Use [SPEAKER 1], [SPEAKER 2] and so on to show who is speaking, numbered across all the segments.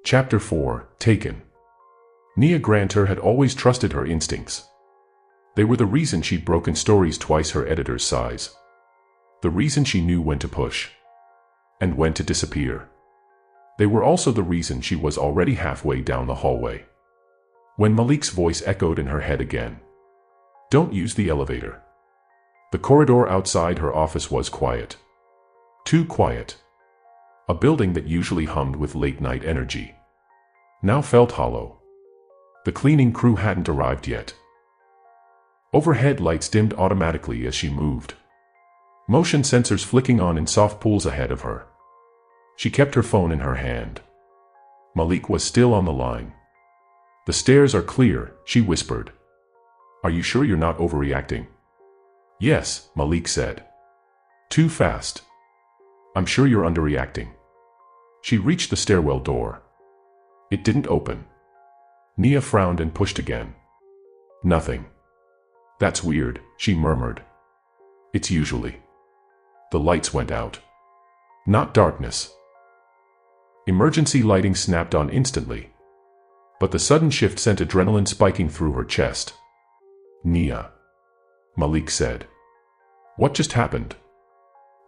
[SPEAKER 1] Chapter 4, Taken. Malik Granter had always trusted her instincts. They were the reason she'd broken stories twice her editor's size. The reason she knew when to push. And when to disappear. They were also the reason she was already halfway down the hallway. When Malik's voice echoed in her head again. Don't use the elevator. The corridor outside her office was quiet. Too quiet. A building that usually hummed with late-night energy now felt hollow. The cleaning crew hadn't arrived yet. Overhead lights dimmed automatically as she moved. Motion sensors flicking on in soft pools ahead of her. She kept her phone in her hand. Malik was still on the line. The stairs are clear, she whispered. Are you sure you're not overreacting? Yes, Malik said. Too fast. I'm sure you're underreacting. She reached the stairwell door. It didn't open. Nia frowned and pushed again. Nothing. That's weird, she murmured. It's usually. The lights went out. Not darkness. Emergency lighting snapped on instantly. But the sudden shift sent adrenaline spiking through her chest. Nia. Malik said. What just happened?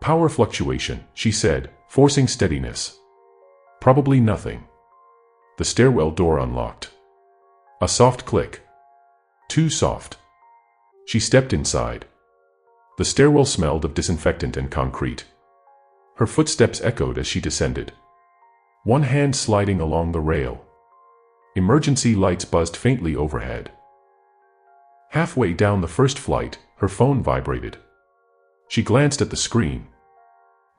[SPEAKER 1] Power fluctuation, she said, forcing steadiness. Probably nothing. The stairwell door unlocked. A soft click. Too soft. She stepped inside. The stairwell smelled of disinfectant and concrete. Her footsteps echoed as she descended. One hand sliding along the rail. Emergency lights buzzed faintly overhead. Halfway down the first flight, her phone vibrated. She glanced at the screen.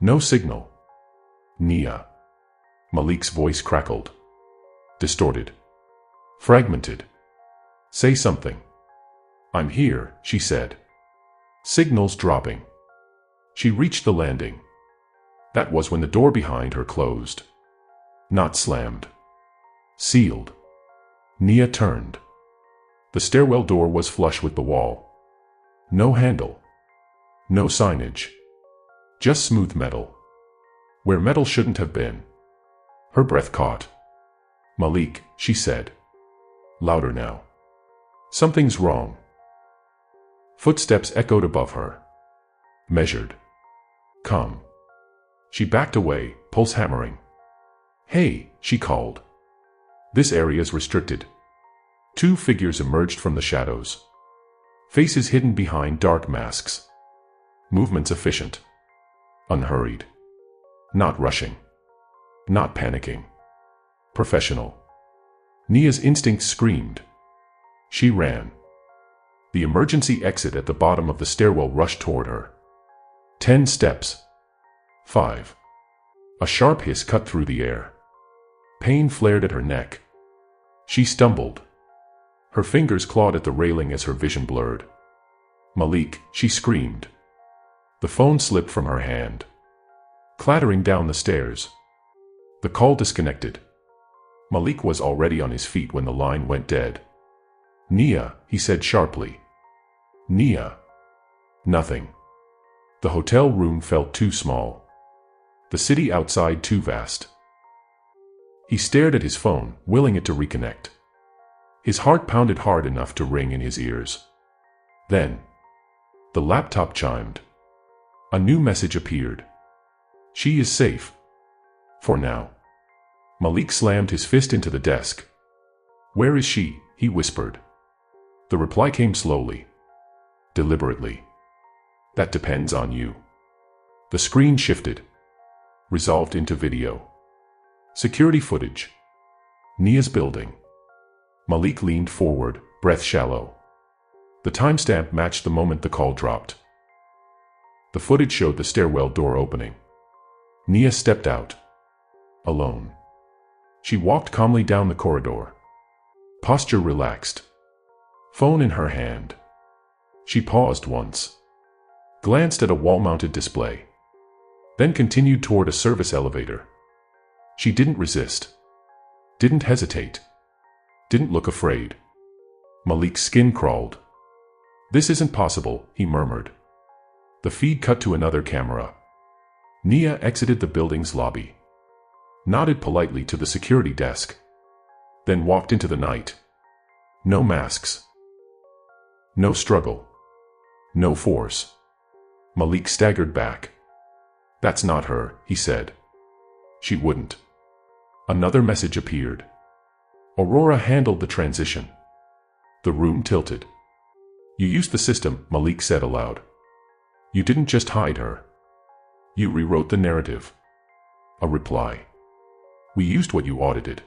[SPEAKER 1] No signal. Nia. Malik's voice crackled. Distorted. Fragmented. Say something. I'm here, she said. Signals dropping. She reached the landing. That was when the door behind her closed. Not slammed. Sealed. Nia turned. The stairwell door was flush with the wall. No handle. No signage. Just smooth metal. Where metal shouldn't have been. Her breath caught. Malik, she said. Louder now. Something's wrong. Footsteps echoed above her. Measured. Come. She backed away, pulse hammering. Hey, she called. This area's restricted. Two figures emerged from the shadows. Faces hidden behind dark masks. Movements efficient. Unhurried. Not rushing. Not panicking. Professional. Nia's instincts screamed. She ran. The emergency exit at the bottom of the stairwell rushed toward her. 10 steps. 5. A sharp hiss cut through the air. Pain flared at her neck. She stumbled. Her fingers clawed at the railing as her vision blurred. Malik, she screamed. The phone slipped from her hand. Clattering down the stairs. The call disconnected. Malik was already on his feet when the line went dead. Nia, he said sharply. Nia. Nothing. The hotel room felt too small. The city outside too vast. He stared at his phone, willing it to reconnect. His heart pounded hard enough to ring in his ears. Then, the laptop chimed. A new message appeared. She is safe. For now. Malik slammed his fist into the desk. Where is she? He whispered. The reply came slowly. Deliberately. That depends on you. The screen shifted. Resolved into video. Security footage. Nia's building. Malik leaned forward, breath shallow. The timestamp matched the moment the call dropped. The footage showed the stairwell door opening. Nia stepped out. Alone. She walked calmly down the corridor. Posture relaxed. Phone in her hand. She paused once. Glanced at a wall-mounted display. Then continued toward a service elevator. She didn't resist. Didn't hesitate. Didn't look afraid. Malik's skin crawled. This isn't possible, he murmured. The feed cut to another camera. Nia exited the building's lobby. nodded politely to the security desk, then walked into the night. No masks. No struggle. No force. Malik staggered back. "That's not her," he said. "She wouldn't." Another message appeared. Aurora handled the transition. The room tilted. "You used the system," Malik said aloud. "You didn't just hide her. You rewrote the narrative." A reply. "We used what you audited."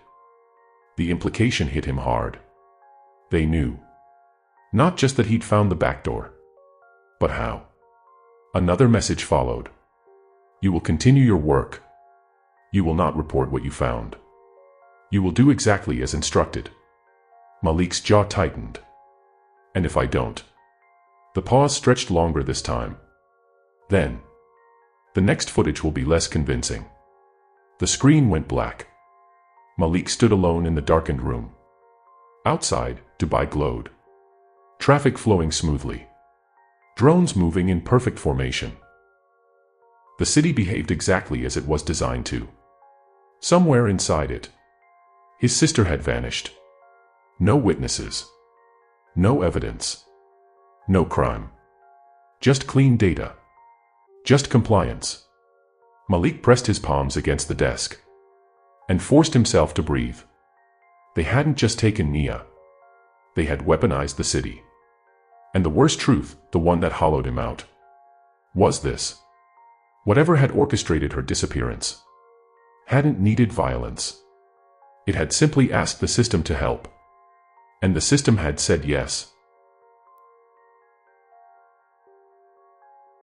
[SPEAKER 1] The implication hit him hard. They knew. Not just that he'd found the backdoor, but how. Another message followed. "You will continue your work. You will not report what you found. You will do exactly as instructed." Malik's jaw tightened. "And if I don't?" The pause stretched longer this time. "Then the next footage will be less convincing." The screen went black. Malik stood alone in the darkened room. Outside, Dubai glowed. Traffic flowing smoothly. Drones moving in perfect formation. The city behaved exactly as it was designed to. Somewhere inside it, his sister had vanished. No witnesses. No evidence. No crime. Just clean data. Just compliance. Malik pressed his palms against the desk and forced himself to breathe. They hadn't just taken Nia. They had weaponized the city. And the worst truth, the one that hollowed him out, was this. Whatever had orchestrated her disappearance hadn't needed violence. It had simply asked the system to help. And the system had said yes.